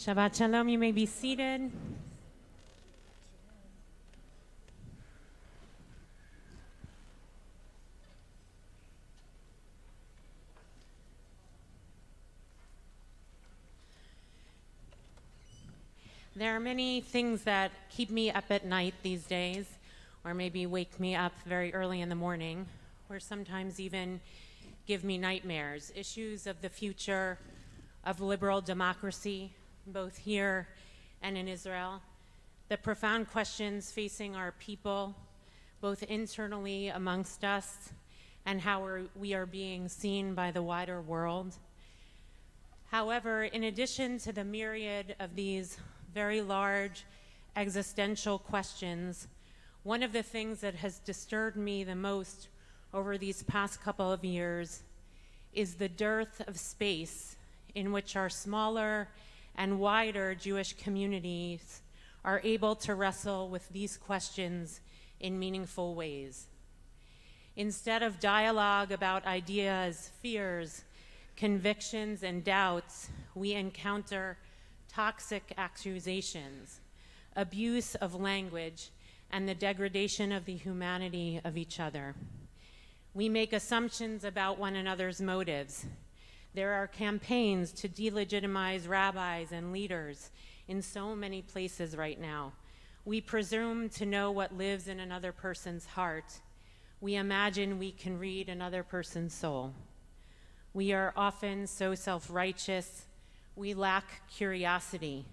Shabbat Shalom, you may be seated. There are many things that keep me up at night these days, or maybe wake me up very early in the morning, or sometimes even give me nightmares. Issues of the future of liberal democracy, both here and in Israel. The profound questions facing our people, both internally amongst us and how we are being seen by the wider world. However, in addition to the myriad of these very large existential questions, one of the things that has disturbed me the most over these past couple of years is the dearth of space in which our smaller and wider Jewish communities are able to wrestle with these questions in meaningful ways. Instead of dialogue about ideas, fears, convictions, and doubts, we encounter toxic accusations, abuse of language, and the degradation of the humanity of each other. We make assumptions about one another's motives. There are campaigns to delegitimize rabbis and leaders in so many places right now. We presume to know what lives in another person's heart. We imagine we can read another person's soul. We are often so self-righteous. We lack curiosity.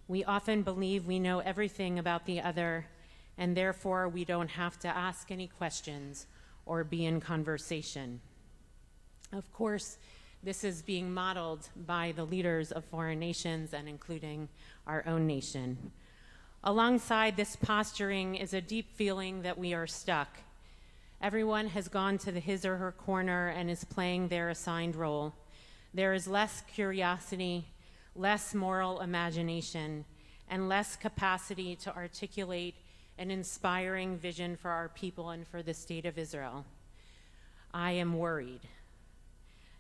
We often believe we know everything about the other, and therefore we don't have to ask any questions or be in conversation. Of course, this is being modeled by the leaders of foreign nations and including our own nation. Alongside this posturing is a deep feeling that we are stuck. Everyone has gone to his or her corner and is playing their assigned role. There is less curiosity, less moral imagination, and less capacity to articulate an inspiring vision for our people and for the state of Israel. I am worried.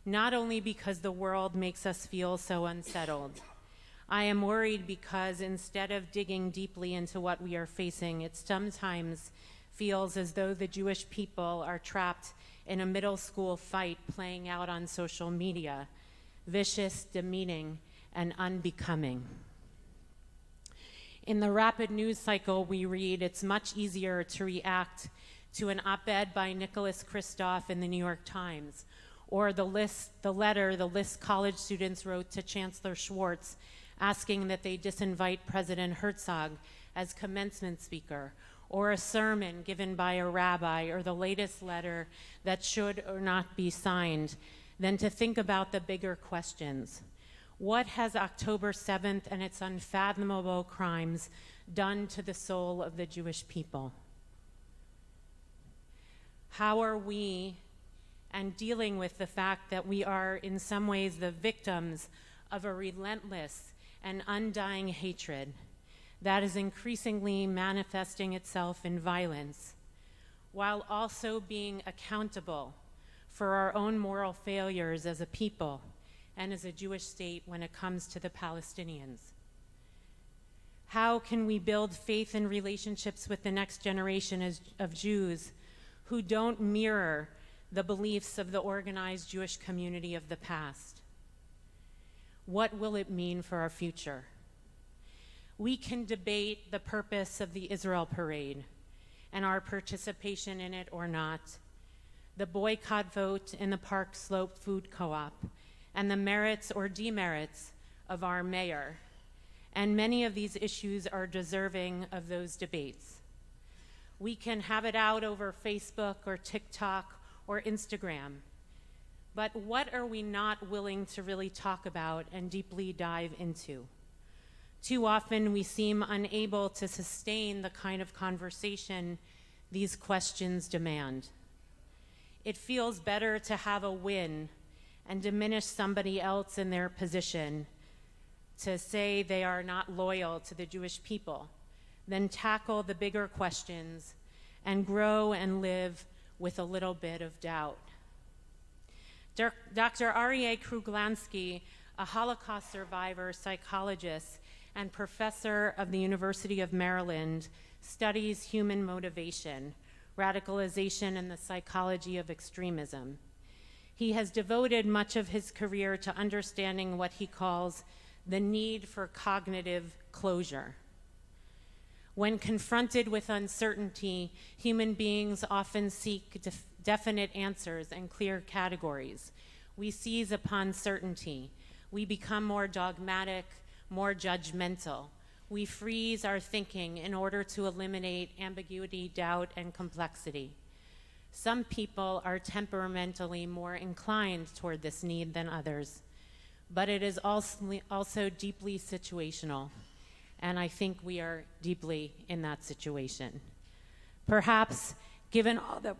Not only because the world makes us feel so unsettled. I am worried because instead of digging deeply into what we are facing, it sometimes feels as though the Jewish people are trapped in a middle school fight playing out on social media, vicious, demeaning, and unbecoming. In the rapid news cycle we read, it's much easier to react to an op-ed by Nicholas Kristof in the New York Times, or the letter college students wrote to Chancellor Schwartz asking that they disinvite President Herzog as commencement speaker, or a sermon given by a rabbi, or the latest letter that should or not be signed, than to think about the bigger questions. What has October 7th and its unfathomable crimes done to the soul of the Jewish people? How are we, and dealing with the fact that we are in some ways the victims of a relentless and undying hatred that is increasingly manifesting itself in violence, while also being accountable for our own moral failures as a people and as a Jewish state when it comes to the Palestinians? How can we build faith and relationships with the next generation of Jews who don't mirror the beliefs of the organized Jewish community of the past? What will it mean for our future? We can debate the purpose of the Israel Parade and our participation in it or not, the boycott vote in the Park Slope Food Co-op, and the merits or demerits of our mayor. And many of these issues are deserving of those debates. We can have it out over Facebook or TikTok or Instagram. But what are we not willing to really talk about and deeply dive into? Too often we seem unable to sustain the kind of conversation these questions demand. It feels better to have a win and diminish somebody else in their position, to say they are not loyal to the Jewish people, than tackle the bigger questions and grow and live with a little bit of doubt. Dr. Aryeh Kruglansky, a Holocaust survivor, psychologist, and professor of the University of Maryland, studies human motivation, radicalization, and the psychology of extremism. He has devoted much of his career to understanding what he calls the need for cognitive closure. When confronted with uncertainty, human beings often seek definite answers and clear categories. We seize upon certainty. We become more dogmatic, more judgmental. We freeze our thinking in order to eliminate ambiguity, doubt, and complexity. Some people are temperamentally more inclined toward this need than others, but it is also deeply situational, and I think we are deeply in that situation. Perhaps, given all that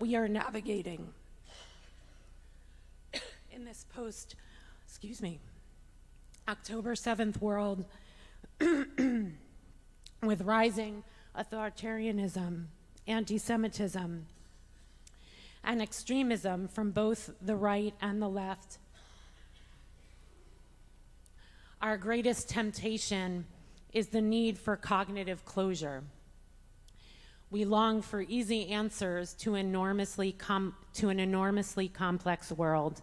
we are navigating in this October 7th world, with rising authoritarianism, anti-Semitism, and extremism from both the right and the left, our greatest temptation is the need for cognitive closure. We long for easy answers to an enormously complex world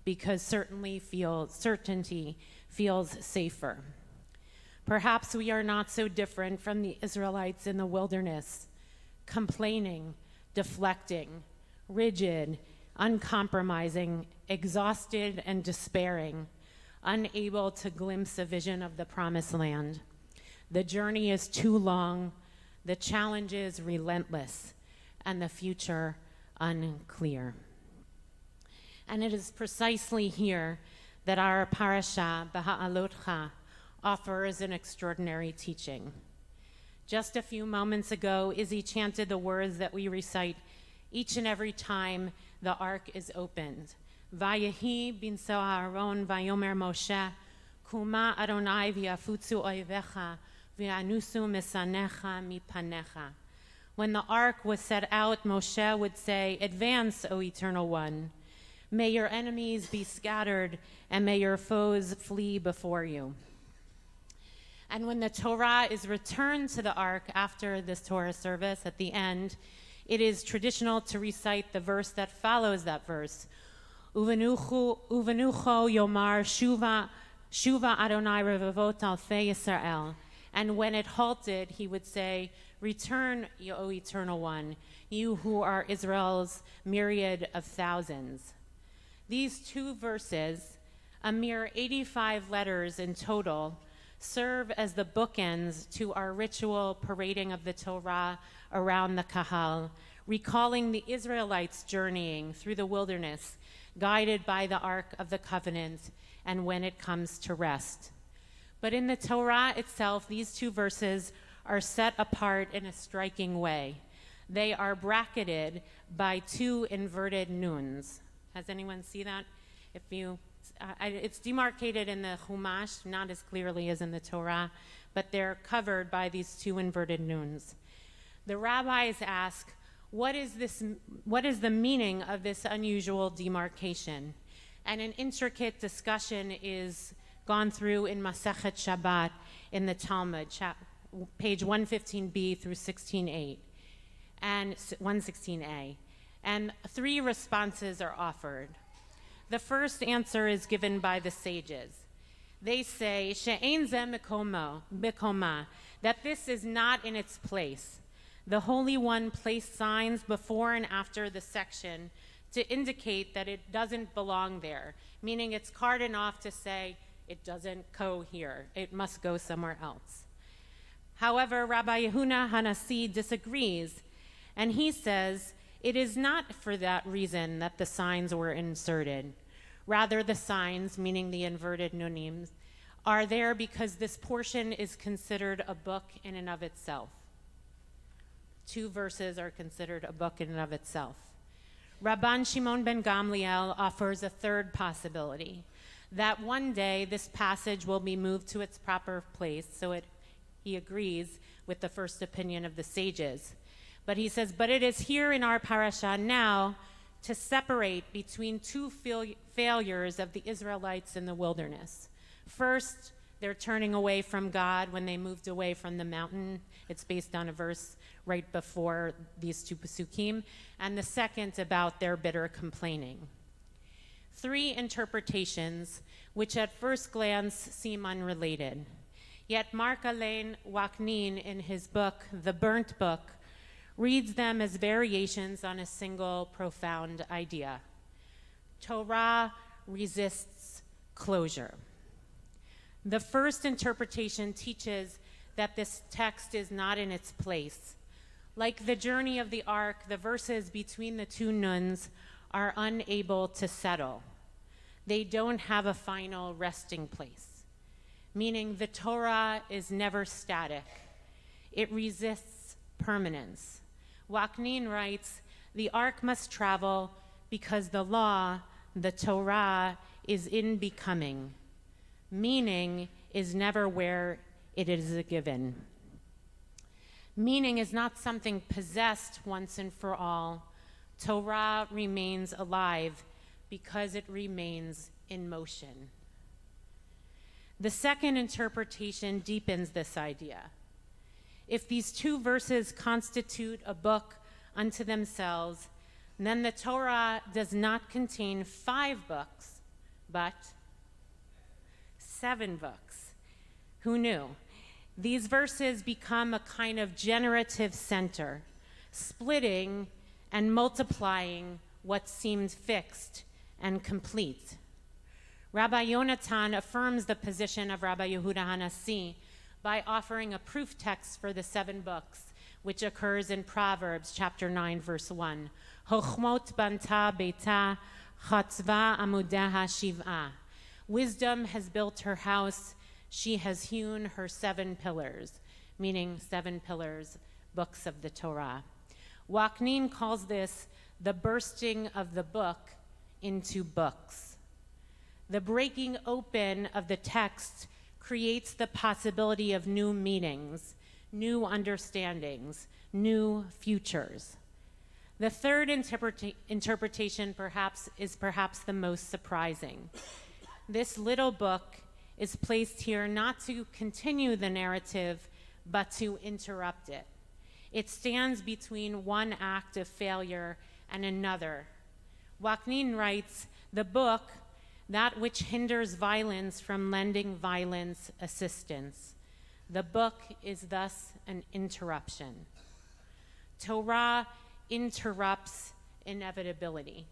because certainty feels safer. Perhaps we are not so different from the Israelites in the wilderness, complaining, deflecting, rigid, uncompromising, exhausted and despairing, unable to glimpse a vision of the promised land. The journey is too long, the challenge is relentless, and the future unclear. And it is precisely here that our Parashat, Beha'alotekha, offers an extraordinary teaching. Just a few moments ago, Izzy chanted the words that we recite each and every time the ark is opened. Vayehi bin Aaron vayomer Moshe, Kuma Adonai v'yafutzu oivecha v'yanusu misanecha mipanecha. When the ark was set out, Moshe would say, "Advance, O Eternal One. May your enemies be scattered, and may your foes flee before you." And when the Torah is returned to the ark after this Torah service at the end, it is traditional to recite the verse that follows that verse. Uvenucho yomar shuva Adonai revavot alfei Yisrael. And when it halted, he would say, "Return, O Eternal One, you who are Israel's myriad of thousands." These two verses, a mere 85 letters in total, serve as the bookends to our ritual parading of the Torah around the Kahal, recalling the Israelites journeying through the wilderness, guided by the Ark of the Covenant, and when it comes to rest. But in the Torah itself, these two verses are set apart in a striking way. They are bracketed by two inverted nuns. Has anyone see that? It's demarcated in the Chumash, not as clearly as in the Torah, but they're covered by these two inverted nuns. The rabbis ask, what is the meaning of this unusual demarcation? And an intricate discussion is gone through in Masechet Shabbat in the Talmud, page 115b through 16a, and 116a. And three responses are offered. The first answer is given by the sages. They say, She'ein zeh mikoma, that this is not in its place. The Holy One placed signs before and after the section to indicate that it doesn't belong there, meaning it's cordoned off to say it doesn't go here, it must go somewhere else. However, Rabbi Yehuna Hanasi disagrees, and he says, it is not for that reason that the signs were inserted. Rather, the signs, meaning the inverted nunim, are there because this portion is considered a book in and of itself. Two verses are considered a book in and of itself. Rabban Shimon ben Gamliel offers a third possibility, that one day this passage will be moved to its proper place, so he agrees with the first opinion of the sages. But he says, but it is here in our parasha now to separate between two failures of the Israelites in the wilderness. First, they're turning away from God when they moved away from the mountain. It's based on a verse right before these two pasukim. And the second about their bitter complaining. Three interpretations which at first glance seem unrelated. Yet Mark Alain Waknin, in his book, The Burnt Book, reads them as variations on a single profound idea. Torah resists closure. The first interpretation teaches that this text is not in its place. Like the journey of the ark, the verses between the two nuns are unable to settle. They don't have a final resting place, meaning the Torah is never static. It resists permanence. Waknin writes, the ark must travel because the law, the Torah, is in becoming. Meaning is never where it is a given. Meaning is not something possessed once and for all. Torah remains alive because it remains in motion. The second interpretation deepens this idea. If these two verses constitute a book unto themselves, then the Torah does not contain 5 books, but 7 books. Who knew? These verses become a kind of generative center, splitting and multiplying what seemed fixed and complete. Rabbi Yonatan affirms the position of Rabbi Yehuda HaNasi by offering a proof text for the 7 books, which occurs in Proverbs chapter 9, verse 1. Chochmot banta beita, chatzva amudeha shiv'ah. Wisdom has built her house, she has hewn her 7 pillars, meaning 7 pillars, books of the Torah. Waknin calls this the bursting of the book into books. The breaking open of the text creates the possibility of new meanings, new understandings, new futures. The third interpretation is perhaps the most surprising. This little book is placed here not to continue the narrative, but to interrupt it. It stands between one act of failure and another. Waknin writes, the book, that which hinders violence from lending violence assistance. The book is thus an interruption. Torah interrupts inevitability.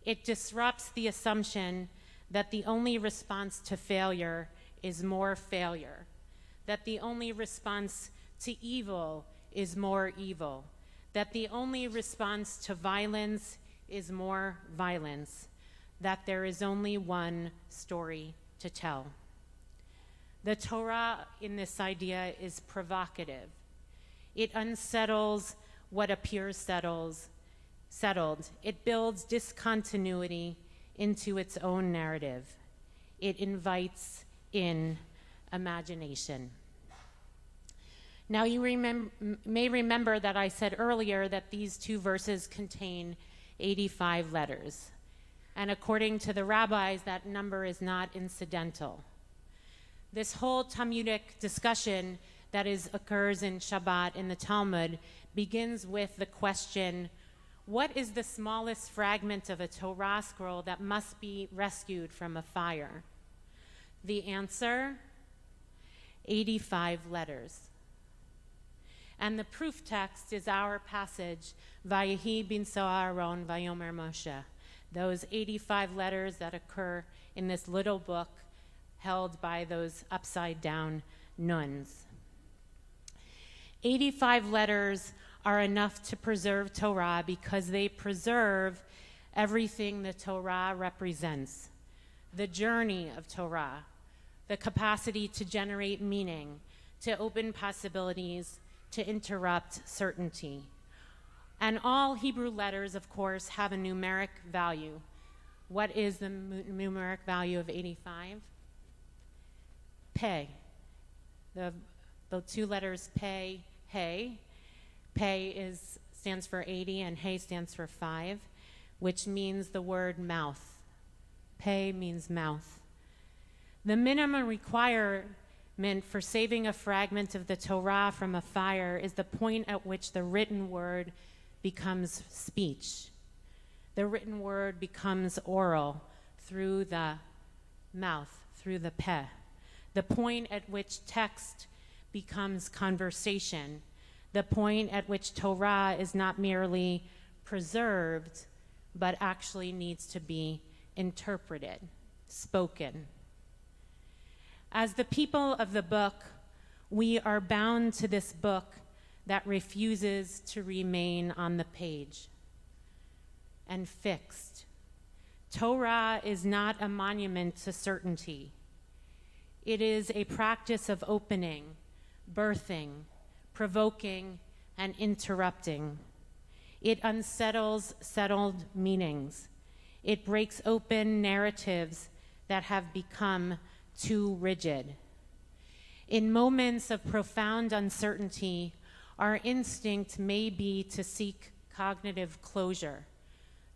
It disrupts the assumption that the only response to failure is more failure, that the only response to evil is more evil, that the only response to violence is more violence, that there is only one story to tell. The Torah in this idea is provocative. It unsettles what appears settled. It builds discontinuity into its own narrative. It invites in imagination. Now you may remember that I said earlier that these 2 verses contain 85 letters. And according to the rabbis, that number is not incidental. This whole Talmudic discussion that occurs in Shabbat in the Talmud begins with the question, what is the smallest fragment of a Torah scroll that must be rescued from a fire? The answer, 85 letters. And the proof text is our passage, Vayehi binso Aaron vayomer Moshe. Those 85 letters that occur in this little book held by those upside-down nuns. 85 letters are enough to preserve Torah because they preserve everything the Torah represents. The journey of Torah, the capacity to generate meaning, to open possibilities, to interrupt certainty. And all Hebrew letters, of course, have a numeric value. What is the numeric value of 85? Pei. The 2 letters Pei, Hey. Pei stands for 80 and Hey stands for 5. which means the word mouth. Pe means mouth. The minimum requirement for saving a fragment of the Torah from a fire is the point at which the written word becomes speech. The written word becomes oral through the mouth, through the peh. The point at which text becomes conversation. The point at which Torah is not merely preserved, but actually needs to be interpreted, spoken. As the people of the book, we are bound to this book that refuses to remain on the page and fixed. Torah is not a monument to certainty. It is a practice of opening, birthing, provoking, and interrupting. It unsettles settled meanings. It breaks open narratives that have become too rigid. In moments of profound uncertainty, our instinct may be to seek cognitive closure,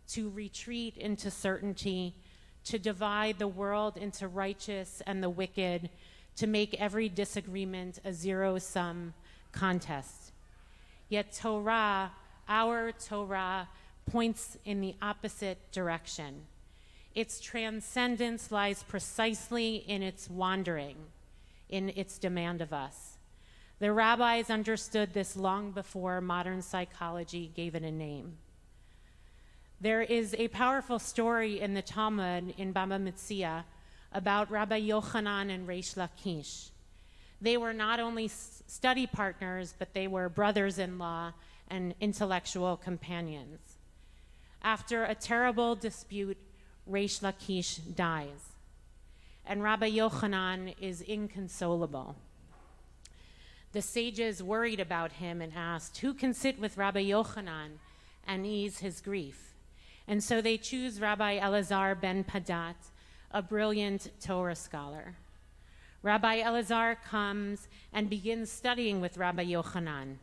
to retreat into certainty, to divide the world into righteous and the wicked, to make every disagreement a zero-sum contest. Yet Torah, our Torah, points in the opposite direction. Its transcendence lies precisely in its wandering, in its demand of us. The rabbis understood this long before modern psychology gave it a name. There is a powerful story in the Talmud in Baba Metzia about Rabbi Yochanan and Reish Lakish. They were not only study partners, but they were brothers-in-law and intellectual companions. After a terrible dispute, Reish Lakish dies, and Rabbi Yochanan is inconsolable. The sages worried about him and asked, who can sit with Rabbi Yochanan and ease his grief? And so they choose Rabbi Elazar ben Padat, a brilliant Torah scholar. Rabbi Elazar comes and begins studying with Rabbi Yochanan.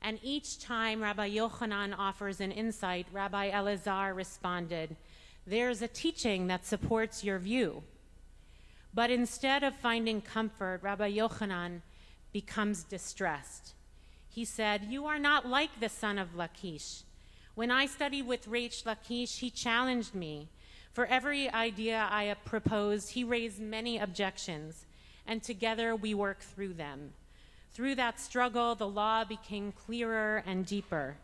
And each time Rabbi Yochanan offers an insight, Rabbi Elazar responded, there's a teaching that supports your view. But instead of finding comfort, Rabbi Yochanan becomes distressed. He said, you are not like the son of Lakish. When I studied with Reish Lakish, he challenged me. For every idea I proposed, he raised many objections, and together we worked through them. Through that struggle, the law became clearer and deeper.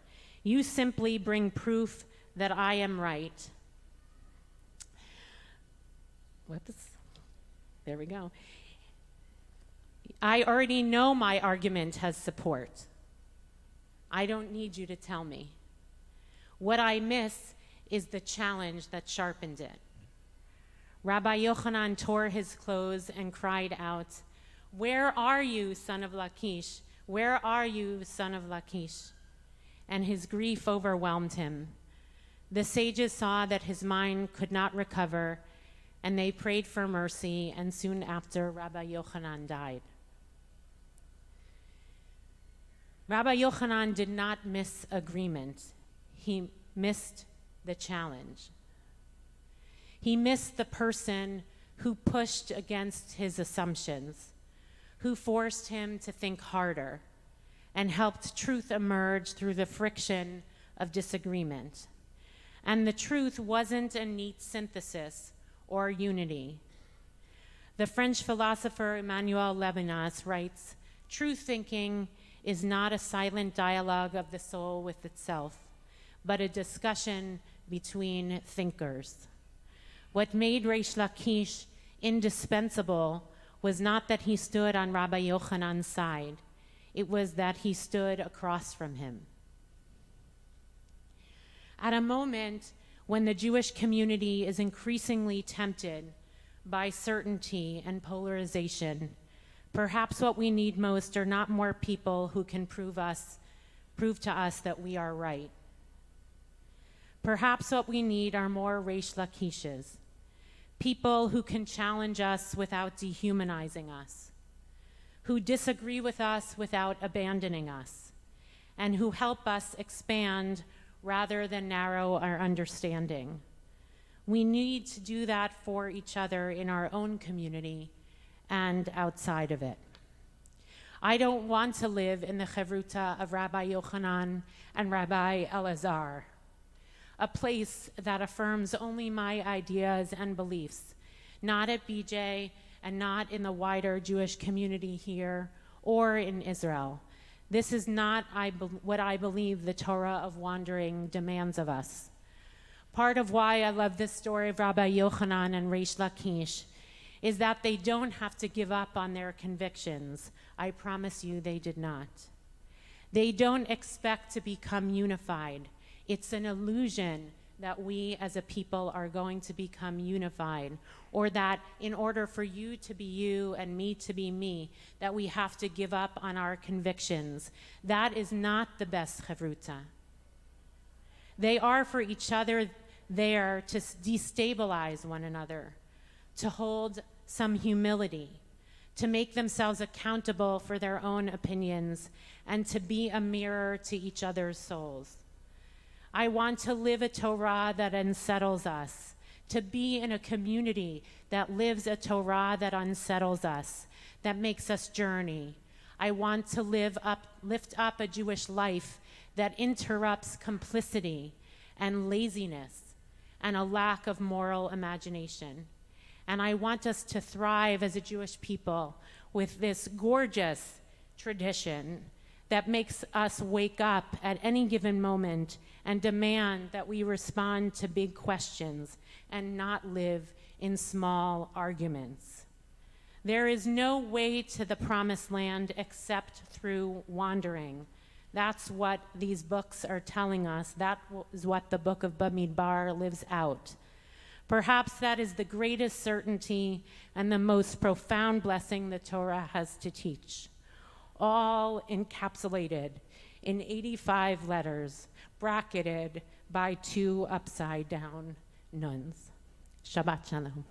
You simply bring proof that I am right. Whoops. There we go. I already know my argument has support. I don't need you to tell me. What I miss is the challenge that sharpened it. Rabbi Yochanan tore his clothes and cried out, where are you, son of Lakish? Where are you, son of Lakish? And his grief overwhelmed him. The sages saw that his mind could not recover, and they prayed for mercy, and soon after, Rabbi Yochanan died. Rabbi Yochanan did not miss agreement. He missed the challenge. He missed the person who pushed against his assumptions, who forced him to think harder, and helped truth emerge through the friction of disagreement. And the truth wasn't a neat synthesis or unity. The French philosopher Emmanuel Levinas writes, truth thinking is not a silent dialogue of the soul with itself, but a discussion between thinkers. What made Reish Lakish indispensable was not that he stood on Rabbi Yochanan's side, it was that he stood across from him. At a moment when the Jewish community is increasingly tempted by certainty and polarization, perhaps what we need most are not more people who can prove to us that we are right. Perhaps what we need are more Reish Lakishes, people who can challenge us without dehumanizing us, who disagree with us without abandoning us, and who help us expand rather than narrow our understanding. We need to do that for each other in our own community and outside of it. I don't want to live in the chevruta of Rabbi Yochanan and Rabbi Elazar, a place that affirms only my ideas and beliefs, not at BJ and not in the wider Jewish community here or in Israel. This is not what I believe the Torah of wandering demands of us. Part of why I love this story of Rabbi Yochanan and Reish Lakish is that they don't have to give up on their convictions. I promise you they did not. They don't expect to become unified. It's an illusion that we as a people are going to become unified, or that in order for you to be you and me to be me, that we have to give up on our convictions. That is not the best chavruta. They are for each other there to destabilize one another, to hold some humility, to make themselves accountable for their own opinions, and to be a mirror to each other's souls. I want to live a Torah that unsettles us, to be in a community that lives a Torah that unsettles us, that makes us journey. I want to lift up a Jewish life that interrupts complicity and laziness and a lack of moral imagination. And I want us to thrive as a Jewish people with this gorgeous tradition that makes us wake up at any given moment and demand that we respond to big questions and not live in small arguments. There is no way to the promised land except through wandering. That's what these books are telling us. That is what the book of Bamidbar lives out. Perhaps that is the greatest certainty and the most profound blessing the Torah has to teach, all encapsulated in 85 letters, bracketed by 2 upside-down nuns. Shabbat Shalom.